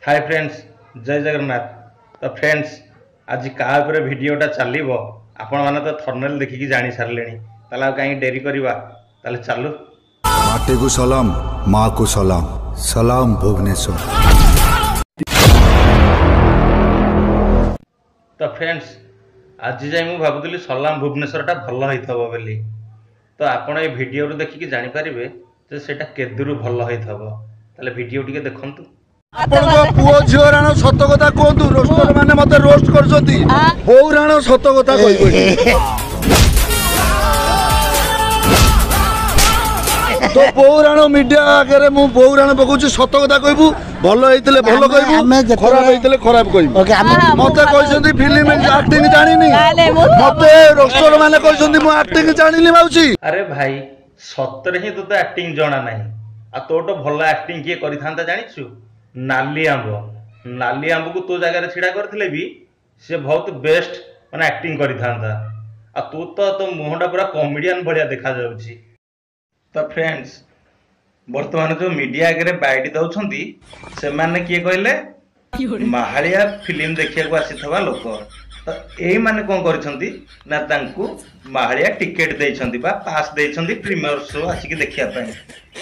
Hi friends, जय जगन्नाथ। तो friends, आज क्या भिडटा चलो आपण मैंने तो थर्नल देखिकी जानी सारे कहीं डेरी करवा चलू। माटी को सलाम, माँ को सलाम, सलाम भुवनेश्वर। तो फ्रेंड्स, आज जाए मुझे भावुली सलाम भुवनेश्वर टा भल होता बोली। तो आपण ये वीडियो देखिकी जानीपारे सेटा केदूर भल होता वीडियो टी देखु। पुओ झील राण सत कथा कहतु। रोस्टर माने मते रोस्ट करछंती। बोउ राण सत कथा कहबो। तो बोउ राण मीडिया आगे मु बोउ राण पकोछि सत कथा कहबू। भलो हेतिले भलो कहबू, खराब हेतिले खराब कहबू। मते कहछंती फिल्म एक्टिंग जानिनी। मते रोस्टर माने कहछंती मु एक्टिंग जानिनी माउची। अरे भाई सतरे ही तो एक्टिंग जणा नाही। आ तो भलो एक्टिंग किए करिथांता जानिछु? नाली आंब को तो जगह छिड़ा करथिले भी से बहुत बेस्ट माने एक्टिंग करिथांता। आ तू तो मुहटा पूरा कॉमेडियन भलिया देखा जाउची। तो फ्रेंड्स, वर्तमान जो मीडिया आगे बाइट दउछंती से माने किए कहले माहालिया फिल्म देखिया को आसीथवा लोक। तो एई माने कोन करछंती ना तांकू माहालिया टिकेट देइछंती बा पास देइछंती प्रीमियर शो आसिक देखिया पई।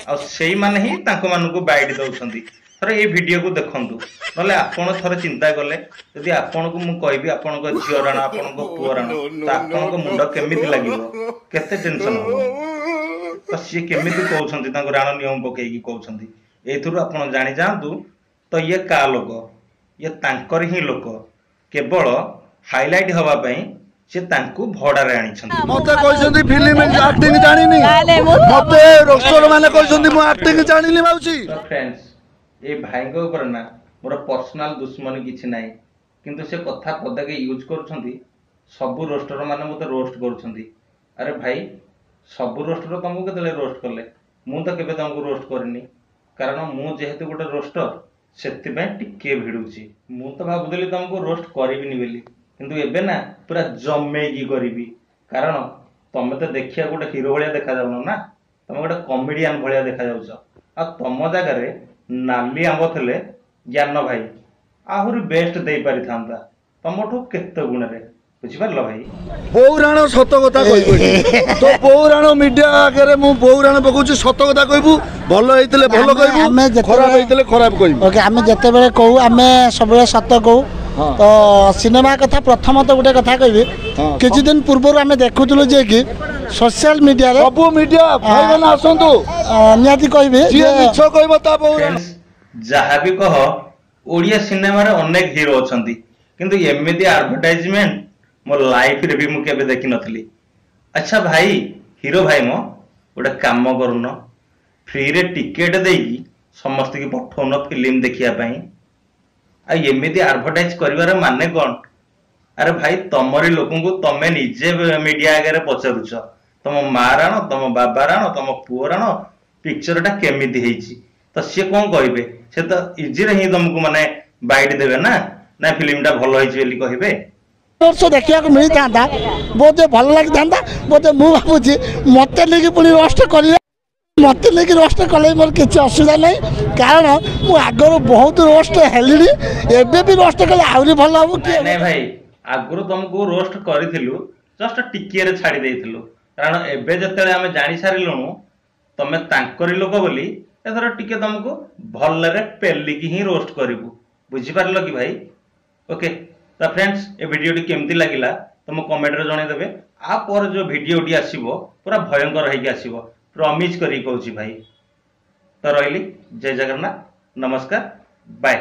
आ सेई माने ही तांको मानकू बाइट दउछंती। थरे ये वीडियो को देखंतु, नले आपण थरे चिंता कले यदि आपण को मु कहबी आपण को झियो राणा आपण को पुओ राणा तो आपण को मुंड केमिति लागिवो, केते टेंशन हो। तो सी केमिति कहउछंती तांको राणा नियम पकेकी कहउछंती। एथुरु आपण जानि जांतु तो ये का लोक, ये तांकर ही लोक, केवल हाइलाइट हवा पई से तांको भडा रे आनिछंती। मते कहछंती फिल्म एक्टिंग जानिनी। मते रोस्टर माने कहछंती मु एक्टिंग जानिनी माउची। तो फ्रेंड्स, ये भाई को ऊपर ना मोर पर्सनल दुश्मनी किछि नाही, किंतु से कथा पदा के यूज करछंती। सबु रोस्टर माने मते रोस्ट करछंती। अरे भाई, सबु रोस्टर तुमको केतले रोस्ट करले? मु तो केबे तुमको रोस्ट करनी, कारण मु जेहेतु गोटे रोस्टर सेति पय टिके भिडुची। मु तो भाबुदली तुमको रोस्ट करिबिनी बेली, किंतु एबे ना पूरा जम्मेगी करिबी। कारण तमे तो देखिया गोटे हीरो भलिया देखा जाउनो ना, तमे गोटे कॉमेडियन भलिया देखा जाउछ। आ तम जगह रे नाली आंब थे ज्ञान भाई आहरी बेस्ट दे पारि थांता तमठू केते गुण रे, बुझिपारल भाई? बोउ राण सत कथा कहबो। तो बोउ राण मीडिया आगे मु बोउ राण पकोछि सत कथा कहबू। भलो हेतिले भलो कहबू, खराब हेतिले खराब कहबू। ओके, आमे जते बेले कहू आमे सब सत कहू। तो सिनेमा कथा प्रथम तो गोटे कथा कहबी, किछि दिन पूर्व आमे देखुतलु जे कि सोशल मीडिया रे सब मीडिया भाई माने आसंतु नियाती कहबी जे मिछ कहबो ता बोउ राण जहा भी कह ओडिया सिनेमा रे अनेक हीरो अछंती, किंतु एमिति एडवर्टाइजमेंट मो लाइफ रे भी मु केबे देखि नथली। अच्छा भाई, हीरो भाई मो गोटे काम करून, फ्री रे टिकेट देकी समस्त की पठौन फिल्म देखिया पई। आ एमिति एडवर्टाइज करिवार माने कोन? अरे भाई, तमरी लोकन को तमे निजे मीडिया आगे पचारुछ तम माँ राण, तम बाबा राण, तम पुओ राण पिक्चर टा केमिति हेछि। तो सी कौन कहे? से तो इजी रे ही तुमको माने बाइट देवे ना ना फिल्म टा भल होइछि बोली कहिबे। तो देखिया को मिली थांता, बहुत भल लागि थांता। बहुत मु भाबुची मते लेके पुनी रोस्ट करिया, मते लेके रोस्ट कले मोर किछि असुविधा नै। कारण मु आगर बहुत रोस्ट हेलिनी, एबे भी रोस्ट कले आउरी भल हो कि नै भाई। आगुरु तुमको रोस्ट करिथिलु, जस्ट टिकिए रे छाडी देइथिलु। कारण एबे जतेले आमे जानि सारिलुनु तमे तांकरी लोक बोली एथर टिके तुमको भल रे पेलिकी ही रोस्ट करिवु। बुझि पारलो कि भाई? ओके। तो फ्रेंड्स, ए वीडियो टी केमती लागिला तुम कमेंट रे जणे देबे। आ पर जो वीडियो टी आसीबो पूरा भयंकर होइके आसीबो, प्रॉमिस करी कहूची भाई। तो रहिली, जय जगन्नाथ, नमस्कार, बाय।